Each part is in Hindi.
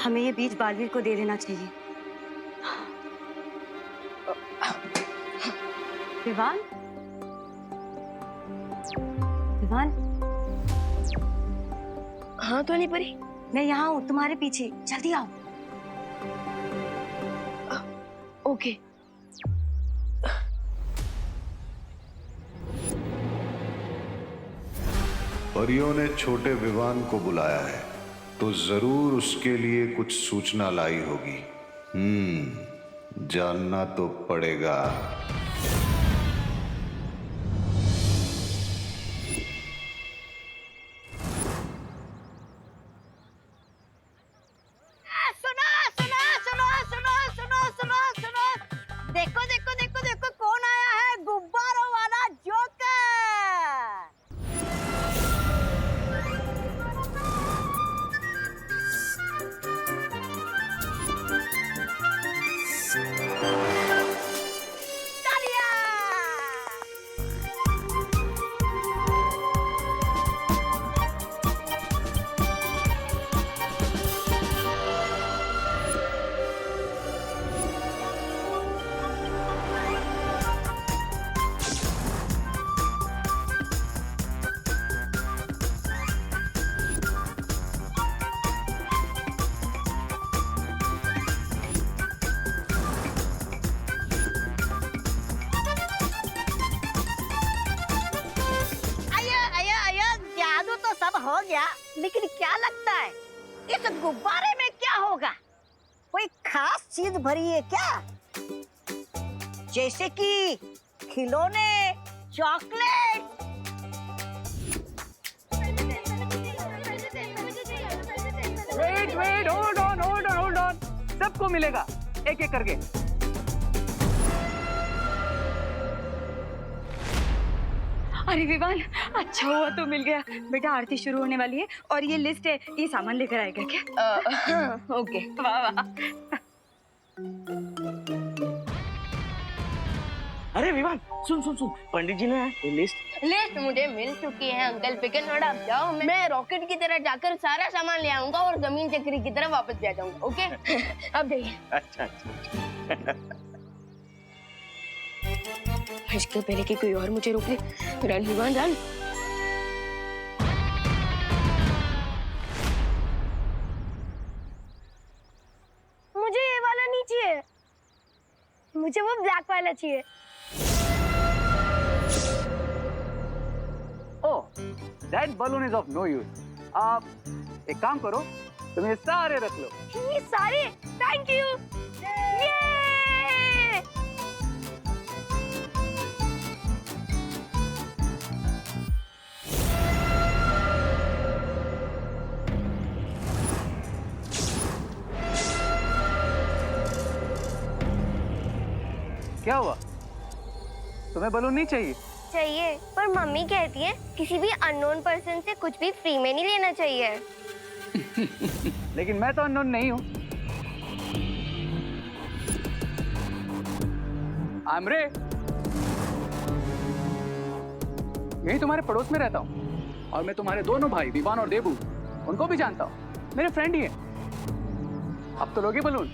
हमें ये बीज बालवीर को दे देना चाहिए। विवान, विवान। हाँ तो नहीं परी, मैं यहाँ हूँ तुम्हारे पीछे, जल्दी आओ। ओके। परियों ने छोटे विवान को बुलाया है तो जरूर उसके लिए कुछ सूचना लाई होगी। जानना तो पड़ेगा। सुनो सुनो सुनो सुनो सुनो सुनो सुनो, देखो देखो देखो देखो कौन आया है, गुब्बारों वाला जोकर। हो गया, लेकिन क्या लगता है इस गुब्बारे में क्या होगा? कोई खास चीज भरी है क्या? जैसे कि खिलौने, chocolate? Wait wait, hold on hold on hold on, सबको मिलेगा एक एक करके। अरे विवान, अच्छा हुआ तो मिल गया। बेटा आरती शुरू होने वाली है और ये लिस्ट है, ये सामान लेकर आएगा क्या? ओके। वाह वाह। अरे विवान, सुन सुन सुन, पंडित जी ने ये लिस्ट मुझे मिल चुकी है अंकल। पिकन नोट आप जाओ, मैं रॉकेट की तरह जाकर सारा सामान ले आऊंगा और जमीन चक्री की तरह वापस भी आ जाऊंगा। ओके? अब जाइए। अच्छा अच्छा। इसके पहले कि कोई और मुझे रोक ले। Run Vivaan run. मुझे ये वाला नहीं चाहिए, मुझे वो ब्लैक वाला चाहिए। ओह, that balloon is of no use. आप एक काम करो, तुम ये सारे रख लो। ये सारे? Thank you. क्या हुआ? तुम्हें बलून नहीं चाहिए? चाहिए, पर मम्मी कहती है किसी भी अननोन पर्सन से कुछ भी फ्री में नहीं लेना चाहिए। लेकिन मैं तो अननोन नहीं हूँ। आमरे, यही तुम्हारे पड़ोस में रहता हूँ और मैं तुम्हारे दोनों भाई विवान और देबू, उनको भी जानता हूँ, मेरे फ्रेंड ही हैं। अब तो लोगे बलून?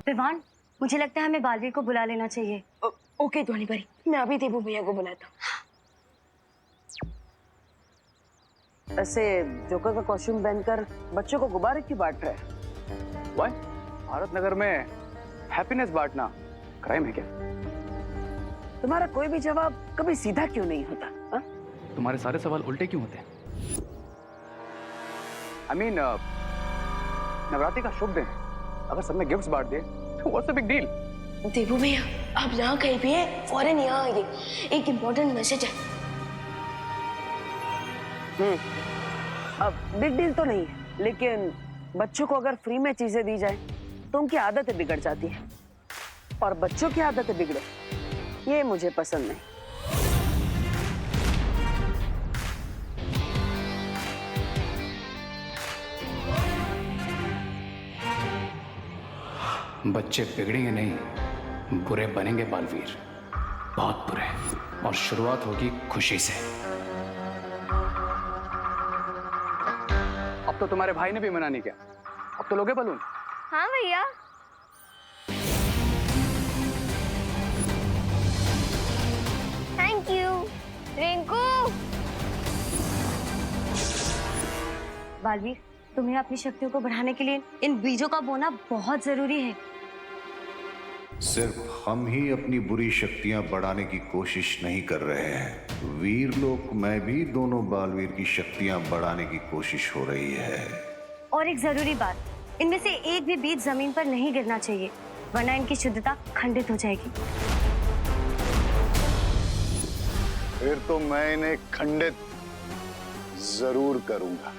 विवान, मुझे लगता है हमें बालवीर को बुला लेना चाहिए। ओके ध्वनि परी, मैं अभी देबू भैया को बुलाता हूँ। ऐसे जोकर का कॉस्ट्यूम पहनकर बच्चों को गुब्बारे क्यों बांट रहे हैं? Why? भारत नगर में हैप्पीनेस बांटना क्राइम है क्या? तुम्हारा कोई भी जवाब कभी सीधा क्यों नहीं होता? हा? तुम्हारे सारे सवाल उल्टे क्यों होते हैं? I mean, नवरात्रि का शुभ दिन है, अगर सबने गिफ्ट्स बांट दिए तो व्हाट्स द बिग डील? देबू भैया, आप जहाँ कहीं भी हैं, फौरन यहाँ आइए, एक इम्पोर्टेंट मैसेज है। अब बिग डील तो नहीं है, लेकिन बच्चों को अगर फ्री में चीजें दी जाए तो उनकी आदतें बिगड़ जाती हैं, और बच्चों की आदतें बिगड़े ये मुझे पसंद नहीं। बच्चे बिगड़ेंगे नहीं, बुरे बनेंगे बालवीर, बहुत बुरे। और शुरुआत होगी खुशी से। अब तो तुम्हारे भाई ने भी मना नहीं किया, अब तो लोगे बलून। हाँ भैया। Thank you Rinku. बालवीर, तुम्हें अपनी शक्तियों को बढ़ाने के लिए इन बीजों का बोना बहुत जरूरी है। सिर्फ हम ही अपनी बुरी शक्तियां बढ़ाने की कोशिश नहीं कर रहे हैं, वीर लोक में भी दोनों बालवीर की शक्तियां बढ़ाने की कोशिश हो रही है। और एक जरूरी बात, इनमें से एक भी बीज जमीन पर नहीं गिरना चाहिए, वरना इनकी शुद्धता खंडित हो जाएगी। फिर तो मैं इन्हें खंडित जरूर करूंगा।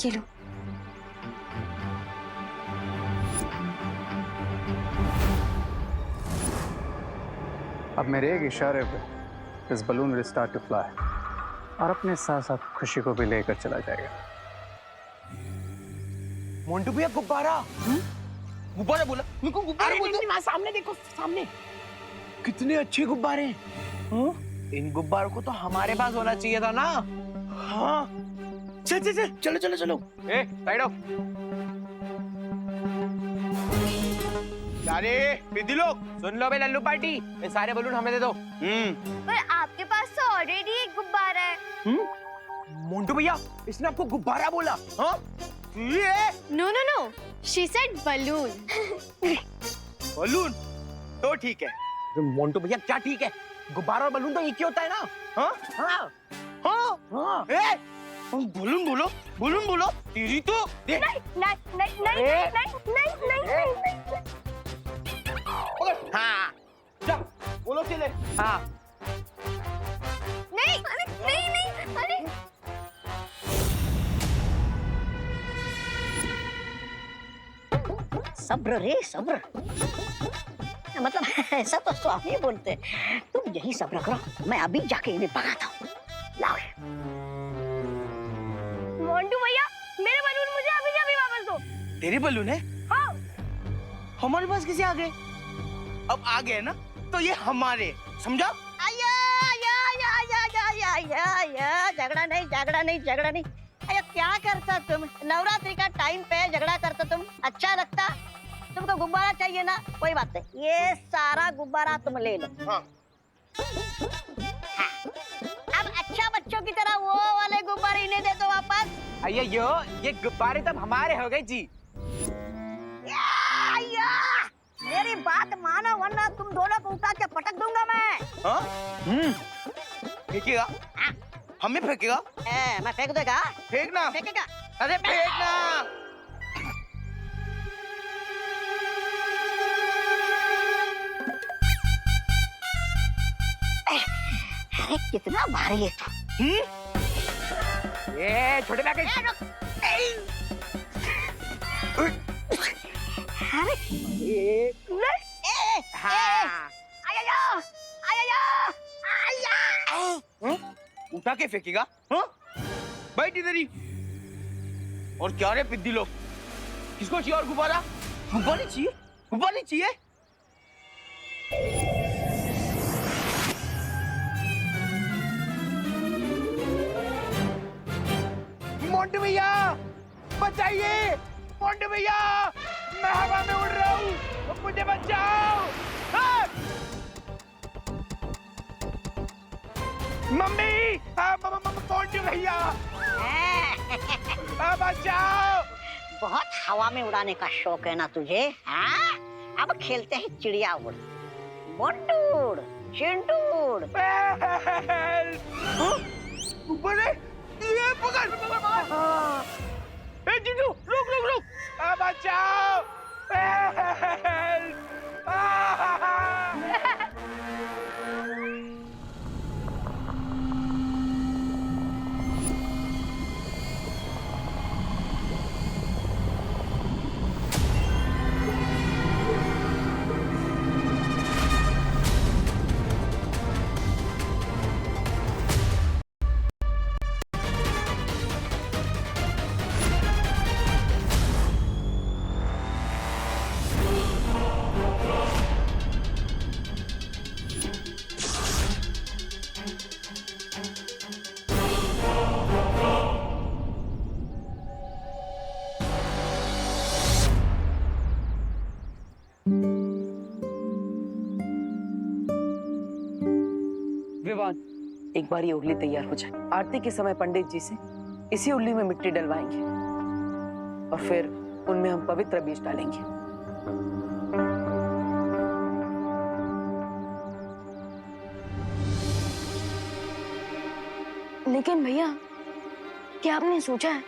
ये लो। अब मेरे एक इशारे पे इस balloon will start to fly और अपने साथ साथ खुशी को भी लेकर चला जाएगा। मोंटू भैया गुब्बारा। गुब्बारा बोला, मेरे को गुब्बारा बोलते। वहाँ सामने देखो, सामने कितने अच्छे गुब्बारे हैं। इन गुब्बारों को तो हमारे पास होना चाहिए था ना। हाँ चल चल चल, चलो चलो चलो। ए साइड ऑफ। अरे विधि लोग सुन लो बे, लल्लू पार्टी, ये सारे बलून हमें दे दो। पर आपके पास तो ऑलरेडी एक गुब्बारा है। मोंटू भैया, इसने आपको गुब्बारा बोला? हाँ ये no no no, she said balloon. Balloon तो ठीक है। मोंटू भैया क्या ठीक है, गुब्बारा और बलून तो एक ही होता है ना। हाँ हाँ हाँ हाँ। ए बलून बोलो, बलून बोलो, तेरी तो नहीं नहीं नहीं नहीं नहीं नहीं नहीं। हाँ जा बोलो चले। हाँ नहीं नहीं नहीं, अरे सब्र रे सब्र, मतलब ऐसा तो स्वामी बोलते हैं। तुम यही सब्र करो, मैं अभी जाके इन्हें भगाता हूँ। लाओ। मोंटू भैया, मेरे बलून मुझे अभी के अभी वापस दो। तेरे बलून है? हाँ। हमारे पास कैसे आ गए? अब आ गए ना तो ये हमारे, समझा? आया आया आया आया आया आया आया, झगड़ा नहीं झगड़ा नहीं झगड़ा नहीं। अरे क्या करता तुम, नवरात्रि का टाइम पे झगड़ा करता तुम, अच्छा लगता? तुमको गुब्बारा चाहिए ना, कोई बात नहीं, ये सारा गुब्बारा तुम ले लो। हाँ। हाँ। अब अच्छा बच्चों की तरह वो वाले गुब्बारे इन्हें दे दो वापस। अయ్యో ये गुब्बारे तब हमारे हो गए जी। या, मेरी बात मानो वरना तुम दोनों को उठा के पटक दूंगा मैं। हाँ? फेंकेगा? हमें फेंकेगा? मैं फेंक देगा? फेंकना। फेंकेगा? अरे फेंकना। अरे कितना भारी है तू। ये छोटे पैकेट। अरे उठा के फेंकेगा? हाँ? बैठ इधर ही। और क्या रे पिद्दी लोग, किसको चाहिए और गुब्बारा? गुब्बारे चाहिए? गुब्बारे चाहिए? मोंटू भैया बचाइए, मोंटू भैया मैं हवा में उड़ रहा हूँ, मुझे बचाओ। हाँ! मम्मी, मोंटू भैया बचाओ। बहुत हवा में उड़ाने का शौक है ना तुझे? हाँ? अब खेलते हैं चिड़िया उड़, मोंटू उड़, चिंटू उड़। गुब्बारे ये पकड़ पकड़। ए चिंटू रुक रुक रुक, बचाओ। विवान, एक बार ये उंगली तैयार हो जाए, आरती के समय पंडित जी से इसी उंगली में मिट्टी डलवाएंगे और फिर उनमें हम पवित्र बीज डालेंगे। लेकिन भैया, क्या आपने सोचा है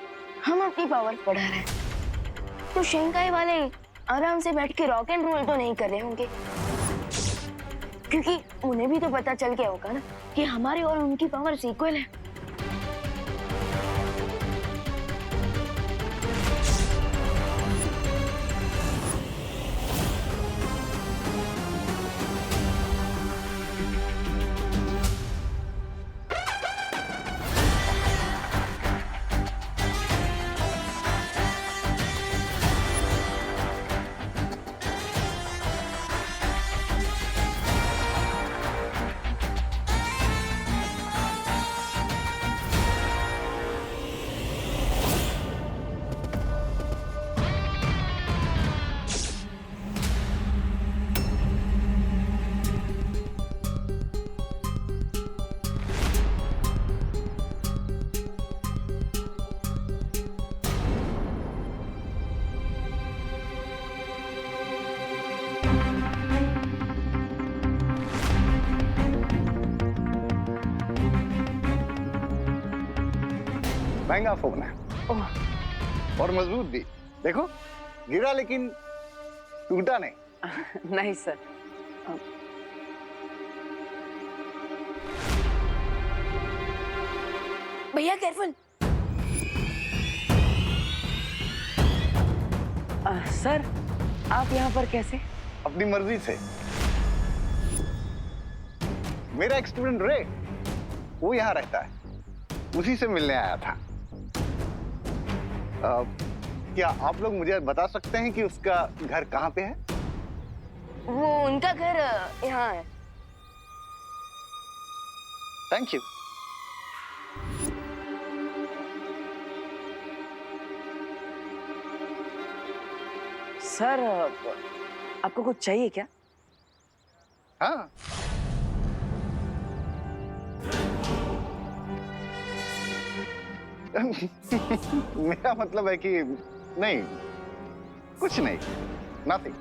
हम अपनी पावर बढ़ा रहे हैं तो शंघाई वाले आराम से बैठ के रॉक एंड रोल तो नहीं कर रहे होंगे, क्योंकि उन्हें भी तो पता चल गया होगा ना कि हमारी और उनकी पावर इक्वल है। महंगा फोन है और मजबूत भी। देखो, गिरा लेकिन टूटा नहीं। नहीं सर। भैया केयरफुल। सर, आप यहाँ पर कैसे? अपनी मर्जी से। मेरा एक स्टूडेंट रे, वो यहाँ रहता है, उसी से मिलने आया था। क्या आप लोग मुझे बता सकते हैं कि उसका घर कहाँ पे है? वो उनका घर यहाँ है। Thank you. सर, आपको कुछ चाहिए क्या? हाँ, मेरा मतलब है कि नहीं, कुछ नहीं, नथिंग।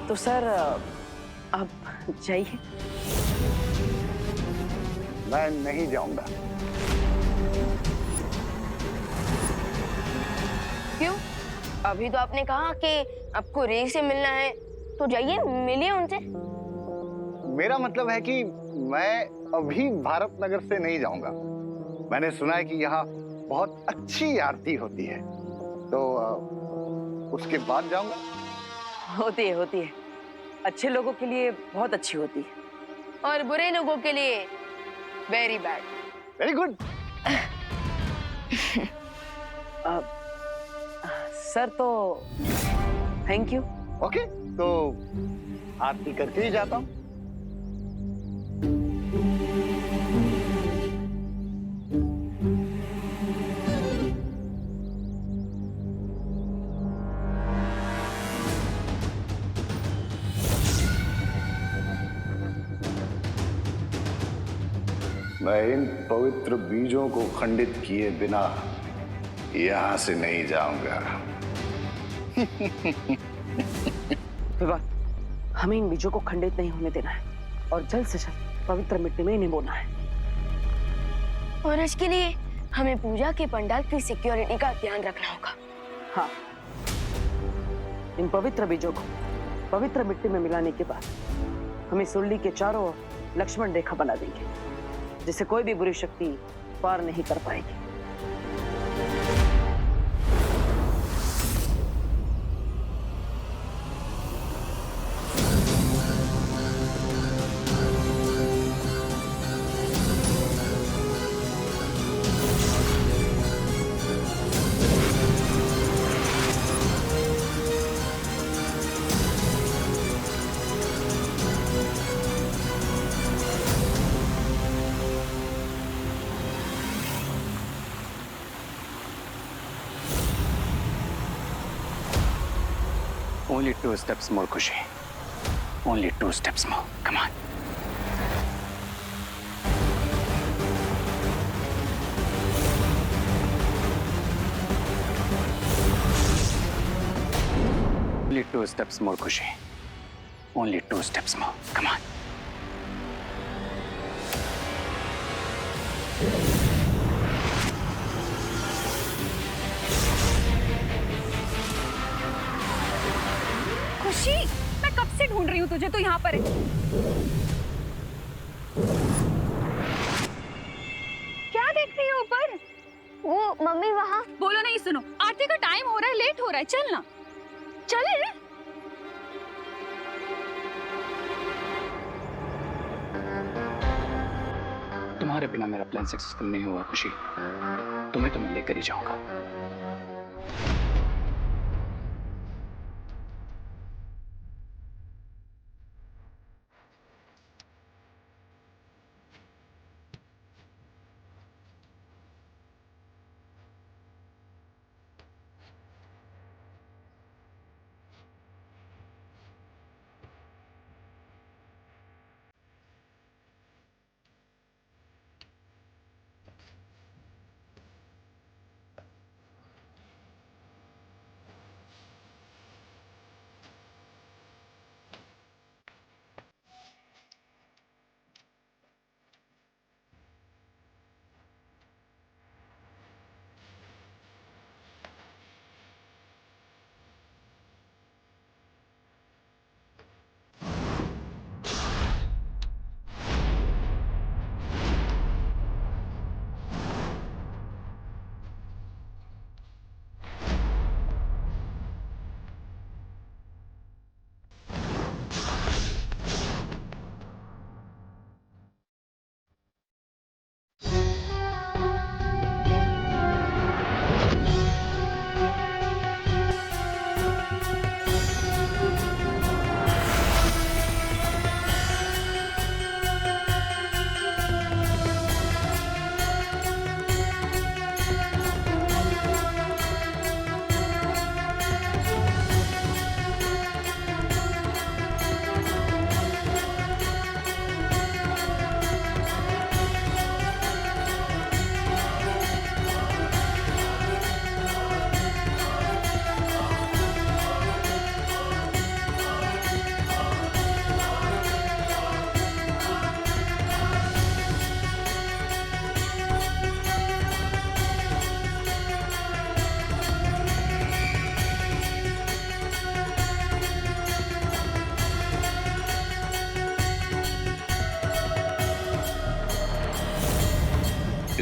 तो सर, आप जाइए। मैं नहीं जाऊंगा। क्यों? अभी तो आपने कहा कि आपको रे से मिलना है, तो जाइए मिलिए उनसे। मेरा मतलब है कि मैं अभी भारत नगर से नहीं जाऊंगा। मैंने सुना है कि यहाँ बहुत अच्छी आरती होती है, तो उसके बाद जाऊंगा। होती है। अच्छे लोगों के लिए बहुत अच्छी होती है और बुरे लोगों के लिए very bad. Very good. Sir, तो थैंक यू। ओके, तो आरती करके ही जाता हूँ। मैं इन पवित्र बीजों को खंडित किए बिना यहां से नहीं जाऊंगा। विवान, हमें इन बीजों को खंडित नहीं होने देना है और जल्द से जल्द पवित्र मिट्टी में इन्हें बोना है। और इसके लिए हमें पूजा के पंडाल की सिक्योरिटी का ध्यान रखना होगा। हाँ, इन पवित्र बीजों को पवित्र मिट्टी में मिलाने के बाद हम इस उल्ली के चारों ओर लक्ष्मण रेखा बना देंगे, जिसे कोई भी बुरी शक्ति पार नहीं कर पाएगी। Only 2 steps more, Khushi. Only 2 steps more. Come on. Only 2 steps more, Khushi. Only 2 steps more. Come on. खुशी, मैं कब से ढूंढ रही हूँ तुझे, तू यहाँ पर है। क्या देख रही है ऊपर? वो मम्मी वहाँ। बोलो नहीं, सुनो, आरती का टाइम हो रहा है, लेट हो रहा है, चल ना। चले। तुम्हारे बिना मेरा प्लान सक्सेसफुल नहीं हुआ खुशी। तुम्हें तो मैं लेकर ही जाऊंगा।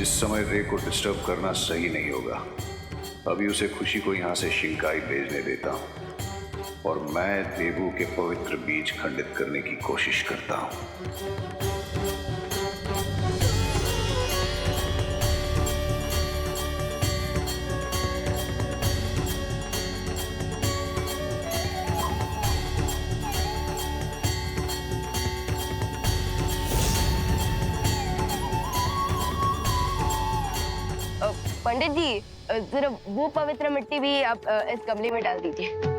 इस समय रे को डिस्टर्ब करना सही नहीं होगा। अभी उसे खुशी को यहाँ से शिंकाई भेजने देता हूँ और मैं देवू के पवित्र बीज खंडित करने की कोशिश करता हूँ। पंडित जी, जरा वो पवित्र मिट्टी भी आप इस गमले में डाल दीजिए।